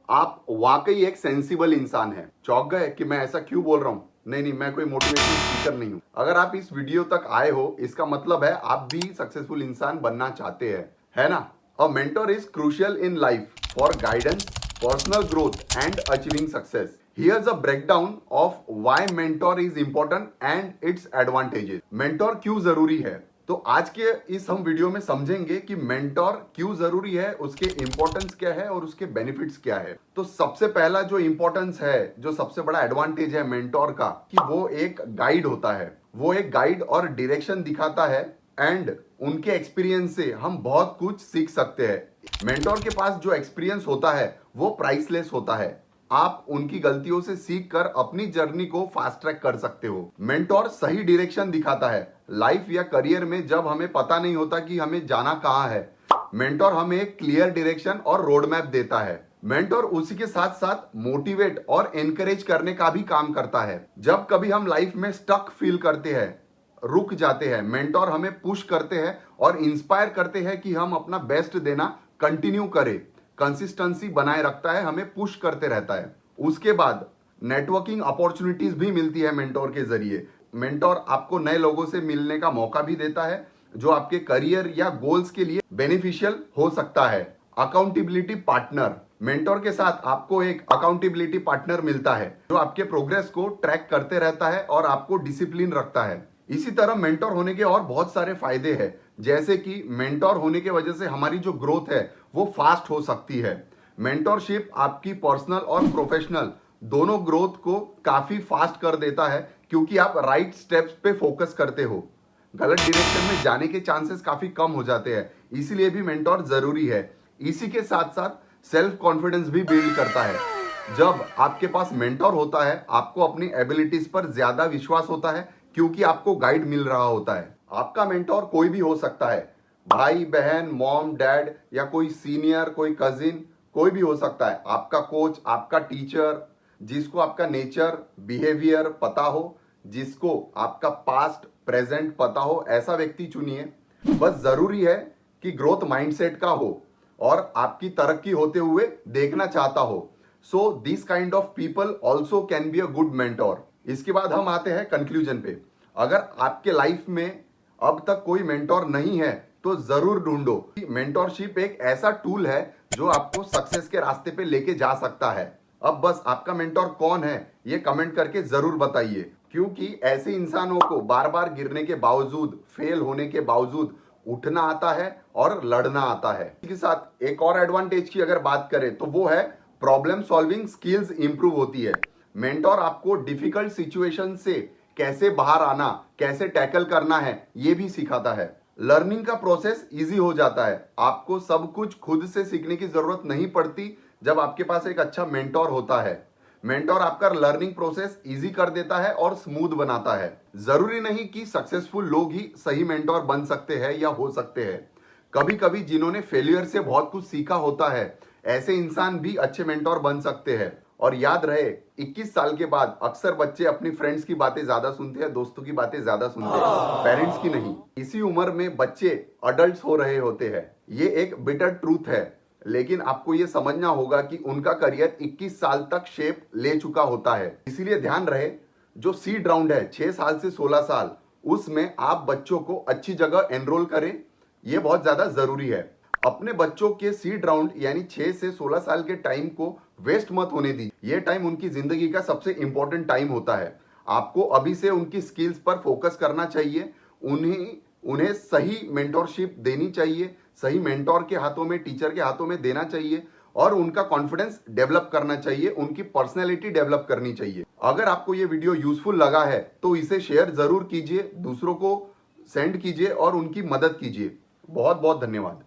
आप वाकई एक सेंसिबल इंसान हैं। चौंक गए कि मैं ऐसा क्यों बोल रहा हूँ? नहीं, मैं कोई मोटिवेशनल स्पीकर नहीं हूँ। अगर आप इस वीडियो तक आए हो, इसका मतलब है आप भी सक्सेसफुल इंसान बनना चाहते हैं, है ना? A mentor is crucial in life for guidance, personal growth and achieving success. Here's a breakdown of why mentor is important and its advantages. Mentor क्यों जरूरी है? तो आज के इस हम वीडियो में समझेंगे कि मेंटोर क्यों जरूरी है, उसके इंपॉर्टेंस क्या है और उसके बेनिफिट्स क्या है। तो सबसे पहला जो इंपॉर्टेंस है, जो सबसे बड़ा एडवांटेज है मेंटोर का, कि वो एक गाइड होता है। वो एक गाइड और डायरेक्शन दिखाता है एंड उनके एक्सपीरियंस से हम बहुत कुछ सीख सकते हैं। मेंटोर के पास जो एक्सपीरियंस होता है वो प्राइसलेस होता है। आप उनकी गलतियों से सीख कर अपनी जर्नी को फास्ट ट्रैक कर सकते हो। मेंटोर सही डायरेक्शन दिखाता है। लाइफ या करियर में जब हमें पता नहीं होता कि हमें जाना कहाँ है, मेंटोर हमें एक क्लियर डायरेक्शन और रोड मैप देता है। मेंटोर उसी के साथ साथ मोटिवेट और एनकरेज करने का भी काम करता है। जब कभी हम लाइफ में स्टक फील करते हैं, रुक जाते हैं, मेंटोर हमें पुश करते हैं और इंस्पायर करते हैं कि हम अपना बेस्ट देना कंटिन्यू करें। कंसिस्टेंसी बनाए रखता है, हमें पुश करते रहता है। उसके बाद नेटवर्किंग अपॉर्चुनिटीज भी मिलती है मेंटोर के जरिए। मेंटोर आपको नए लोगों से मिलने का मौका भी देता है, जो आपके करियर या गोल्स के लिए बेनिफिशियल हो सकता है। अकाउंटेबिलिटी पार्टनर, मेंटोर के साथ आपको एक अकाउंटेबिलिटी पार्टनर मिलता है, जो आपके प्रोग्रेस को ट्रैक करते रहता है और आपको डिसिप्लिन रखता है। इसी तरह मेंटोर होने के और बहुत सारे फायदे हैं, जैसे कि मेंटोर होने की वजह से हमारी जो ग्रोथ है वो फास्ट हो सकती है। मेंटोरशिप आपकी पर्सनल और प्रोफेशनल दोनों ग्रोथ को काफी फास्ट कर देता है, क्योंकि आप राइट स्टेप्स पे फोकस करते हो। गलत डायरेक्शन में जाने के चांसेस काफी कम हो जाते हैं, इसीलिए भी मेंटोर जरूरी है। इसी के साथ साथ सेल्फ कॉन्फिडेंस भी बिल्ड करता है। जब आपके पास मेंटोर होता है, आपको अपनी एबिलिटीज पर ज्यादा विश्वास होता है, क्योंकि आपको गाइड मिल रहा होता है। आपका मेंटोर कोई भी हो सकता है, भाई बहन, मॉम डैड, या कोई सीनियर, कोई कजिन, कोई भी हो सकता है। आपका कोच, आपका टीचर, जिसको आपका नेचर, बिहेवियर पता हो, जिसको आपका पास्ट प्रेजेंट पता हो, ऐसा व्यक्ति चुनिए। बस जरूरी है कि ग्रोथ माइंडसेट का हो और आपकी तरक्की होते हुए देखना चाहता हो। So this kind of people also can be a good mentor. इसके बाद हम आते हैं कंक्लूजन पे। अगर आपके लाइफ में अब तक कोई मेंटोर नहीं है तो जरूर ढूंढो। मेंटोरशिप एक ऐसा टूल है जो आपको सक्सेस के रास्ते पे लेके जा सकता है। अब बस आपका मेंटोर कौन है ये कमेंट करके जरूर बताइए, क्योंकि ऐसे इंसानों को बार बार गिरने के बावजूद, फेल होने के बावजूद उठना आता है और लड़ना आता है। इसके साथ एक और एडवांटेज की अगर बात करें तो वो है प्रॉब्लम सॉल्विंग स्किल्स इंप्रूव होती है। मेंटोर आपको डिफिकल्ट सिचुएशन से कैसे बाहर आना, कैसे टैकल करना है, ये भी सिखाता है। लर्निंग का प्रोसेस इजी हो जाता है। आपको सब कुछ खुद से सीखने की जरूरत नहीं पड़ती जब आपके पास एक अच्छा मेंटोर होता है। मेंटोर आपका लर्निंग प्रोसेस इजी कर देता है और स्मूथ बनाता है। जरूरी नहीं कि सक्सेसफुल लोग ही सही मेंटोर बन सकते हैं या हो सकते हैं। कभी कभी जिन्होंने फेलियर से बहुत कुछ सीखा होता है, ऐसे इंसान भी अच्छे मेंटोर बन सकते हैं। और याद रहे, 21 साल के बाद अक्सर बच्चे अपनी फ्रेंड्स की बातें ज्यादा सुनते हैं, दोस्तों की बातें ज्यादा सुनते हैं, पेरेंट्स की नहीं। इसी उम्र में बच्चे अडल्ट्स हो रहे होते हैं। ये एक बिटर ट्रूथ है, लेकिन आपको ये समझना होगा कि उनका करियर 21 साल तक शेप ले चुका होता है। इसीलिए ध्यान रहे, जो सीड राउंड है 6 साल से 16 साल, उसमें आप बच्चों को अच्छी जगह एनरोल करें, ये बहुत ज्यादा जरूरी है। अपने बच्चों के सीड राउंड यानी 6 से 16 साल के टाइम को वेस्ट मत होने दी। ये टाइम उनकी जिंदगी का सबसे इंपॉर्टेंट टाइम होता है। आपको अभी से उनकी स्किल्स पर फोकस करना चाहिए। उन्हें सही मेंटोरशिप देनी चाहिए, सही मेंटोर के हाथों में, टीचर के हाथों में देना चाहिए और उनका कॉन्फिडेंस डेवलप करना चाहिए, उनकी पर्सनैलिटी डेवलप करनी चाहिए। अगर आपको ये वीडियो यूजफुल लगा है तो इसे शेयर जरूर कीजिए, दूसरों को सेंड कीजिए और उनकी मदद कीजिए। बहुत बहुत धन्यवाद।